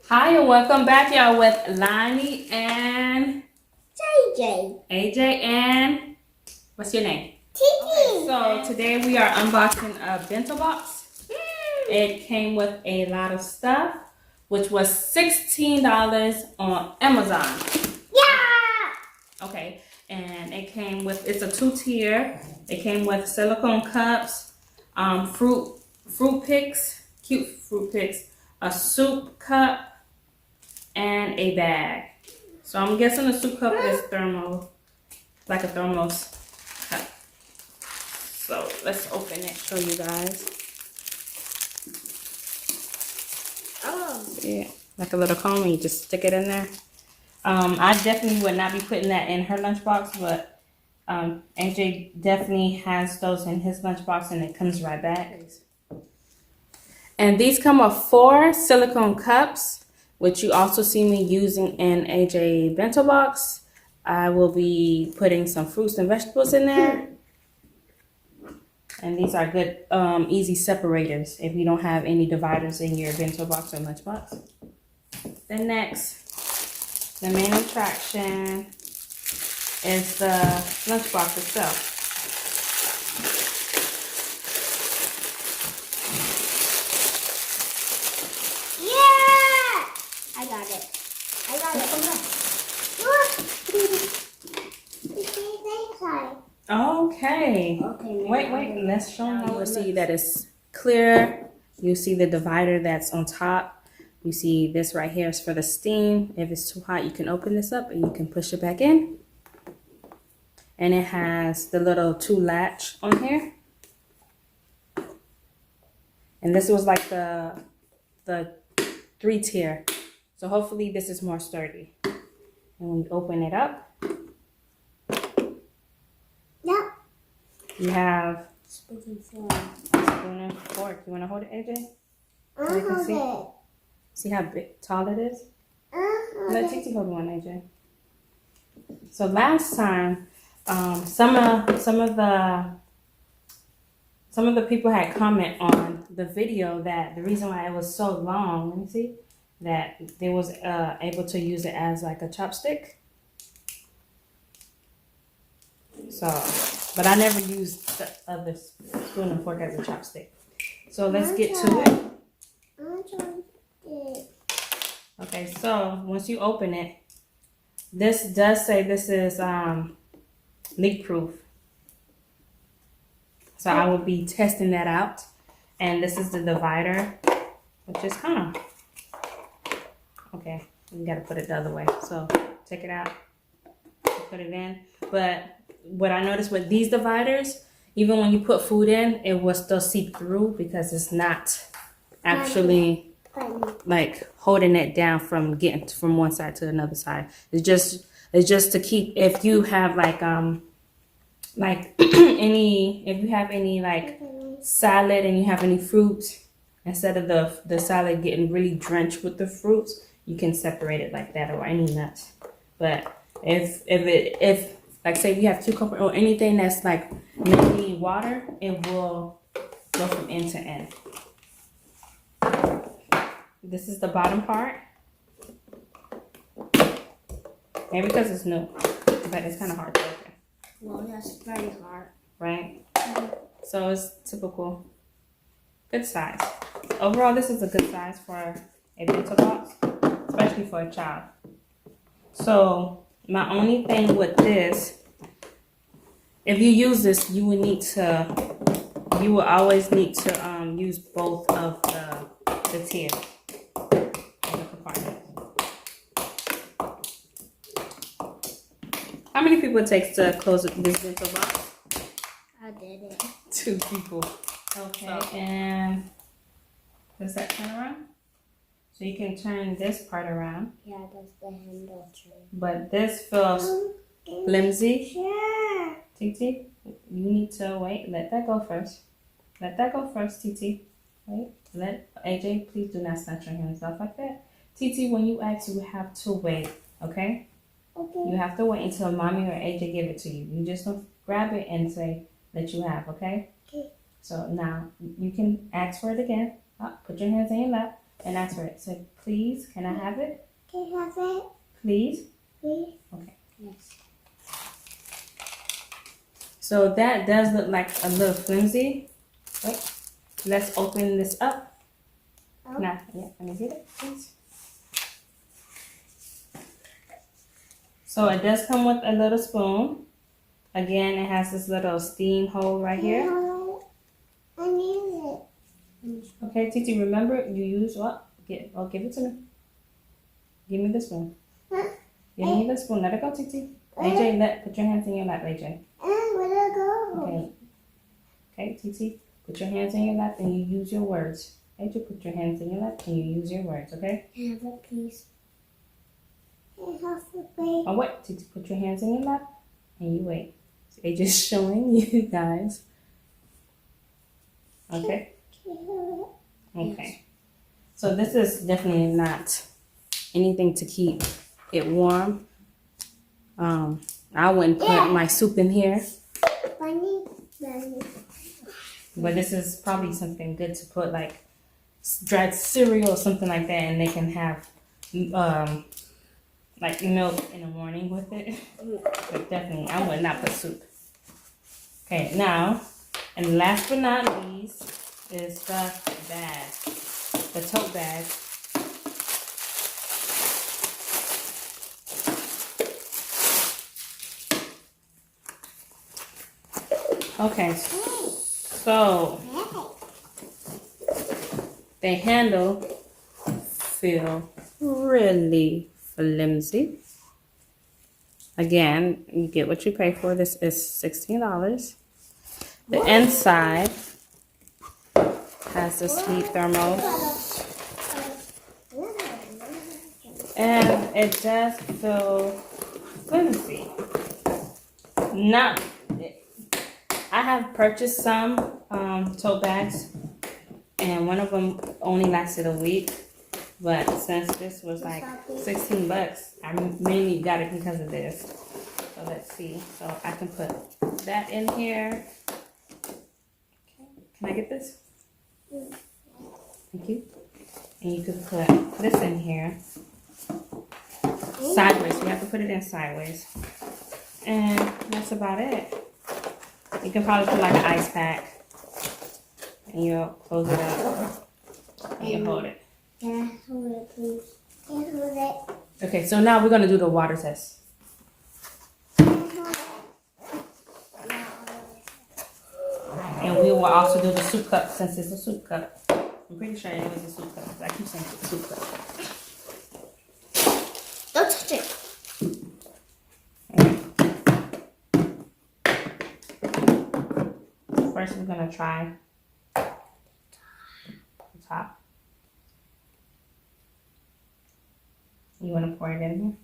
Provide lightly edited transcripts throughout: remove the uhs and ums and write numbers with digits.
Hi and welcome back, y'all, with Lonnie and AJ and what's your name? Tiki. So today we are unboxing a bento box. It came with a lot of stuff, which was $16 on Amazon. Yeah. Okay, and it came with, it's a 2-tier. It came with silicone cups, fruit picks, cute fruit picks, a soup cup, and a bag. So I'm guessing the soup cup is thermal, like a thermos cup. So let's open it, show you guys. Oh. Yeah, like a little comb, and you just stick it in there. I definitely would not be putting that in her lunchbox, but AJ definitely has those in his lunchbox, and it comes right back. And these come with 4 silicone cups, which you also see me using in AJ bento box. I will be putting some fruits and vegetables in there. And these are good, easy separators if you don't have any dividers in your bento box or lunchbox. Then next, the main attraction is the lunchbox itself. Yeah. I got it. Okay. Wait. Let's show you. You will see that it's clear. You see the divider that's on top. You see this right here is for the steam. If it's too hot, you can open this up and you can push it back in. And it has the little 2 latch on here. And this was like the 3-tier. So hopefully this is more sturdy. And when you open it up, you have Spoon a spoon and fork. You want to hold it, AJ? So you can see. See how big, tall it is? Let Titi hold one, AJ. So last time, some of the people had comment on the video that the reason why it was so long. Let me see. That they was able to use it as like a chopstick. So, but I never used the other spoon and fork as a chopstick. So let's get to it. Okay, so once you open it, this does say this is leak-proof. So I will be testing that out. And this is the divider, which is kind of, okay, you gotta put it the other way. So take it out, put it in. But what I noticed with these dividers, even when you put food in, it will still seep through because it's not actually like holding it down from getting from one side to another side. It's just to keep, if you have like if you have any like salad and you have any fruits, instead of the salad getting really drenched with the fruits, you can separate it like that, or any nuts. But if like say you have cucumber or anything that's like mainly water, it will go from end to end. This is the bottom part. Maybe because it's new, but it's kind of hard to open. Well, that's very hard. Right? So it's typical. Good size. Overall, this is a good size for a bento box, especially for a child. So my only thing with this, if you use this, you will always need to use both of the tiers of the compartment. How many people it takes to close this bento box? I did it. 2 people. Okay, and does that turn around? So you can turn this part around. Yeah, that's the handle turn. But this feels flimsy. Yeah. Titi, you need to wait. Let that go first. Let that go first, Titi. Wait. Let AJ, please do not snatch your hands off like that. Titi, when you ask, you have to wait. Okay? Okay. You have to wait until mommy or AJ give it to you. You just don't grab it and say that you have. Okay? Okay. So now you can ask for it again. Put your hands in your lap. and ask for it. Say, please, can I have it? Can you have it, Please. please? Okay. Yes. So that does look like a little flimsy. Wait, let's open this up. Oh. Now, yeah, let me get it, please. So it does come with a little spoon. Again, it has this little steam hole right here. I need it. Okay, Titi, remember you use what? Give it to me. Give me the spoon. Give me the spoon. Let it go, Titi. AJ, put your hands in your lap, AJ. Where'd it go? Okay. Okay, Titi, put your hands in your lap and you use your words. AJ, put your hands in your lap and you use your words, okay? Can I have it, please? Can I have it, please? Oh, wait, Titi, put your hands in your lap and you wait. So AJ's showing you guys. Okay? Can I have it? Okay. So this is definitely not anything to keep it warm. I wouldn't put my soup in here, Bunny. but this is probably something good to put like dried cereal or something like that, and they can have like milk in the morning with it. But definitely, I would not put soup. Okay, now, and last but not least is the bag, the tote bag. Okay, so the handle feel really flimsy. Again, you get what you pay for. This is $16. The inside has the sweet thermal, and it does feel flimsy. Not. I have purchased some tote bags, and one of them only lasted a week. But since this was like $16, I mainly got it because of this. So let's see. So I can put that in here. Okay. Can I get this? Thank you. And you can put this in here. Sideways. You have to put it in sideways. And that's about it. You can probably put like an ice pack. And you'll close it up. And you hold it. Can I hold it, please? Can I hold it? Okay, so now we're going to do the water test. Can I hold it? And we will also do the soup cup since it's a soup cup. I'm pretty sure it was a soup cup. I keep saying it's a soup cup. Don't touch it. First, we're going to try the top. You want to pour it in here?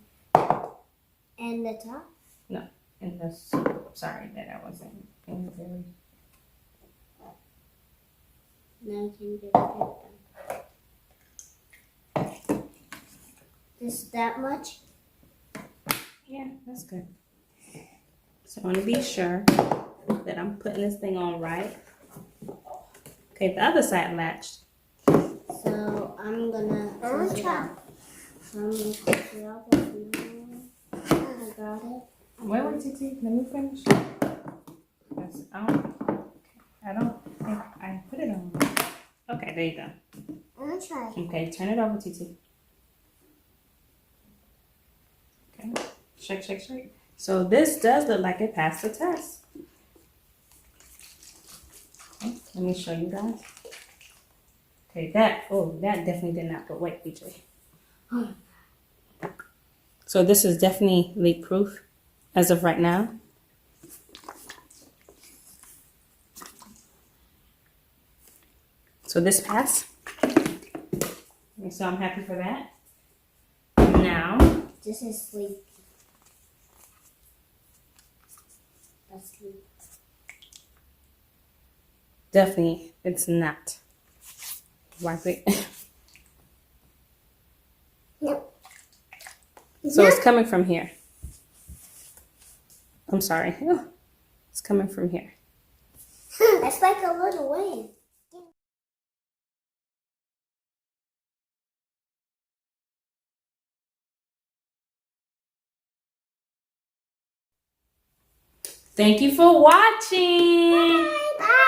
And the top? No, in the soup. Sorry that I wasn't in the very. Now you can do it. Just that much? Yeah, that's good. So I want to be sure that I'm putting this thing on right. Okay, the other side latched. So I'm gonna close it out. So I'm gonna close it out. I got it. Wait, Titi, let me finish. Yes, I don't think I put it on. Okay, there you go. I'm gonna try. Okay, turn it over, Titi. Okay, shake, shake, shake. So this does look like it passed the test. Okay, let me show you guys. Okay, that definitely did not, but wait, BJ. So this is definitely leak proof as of right now. So this passed. And so I'm happy for that. Now, This is sleep. That's sleep. definitely it's not. Wipe it. Nope. So it's coming from here. I'm sorry. It's coming from here. It's like a little wave. Thank you for watching. Bye.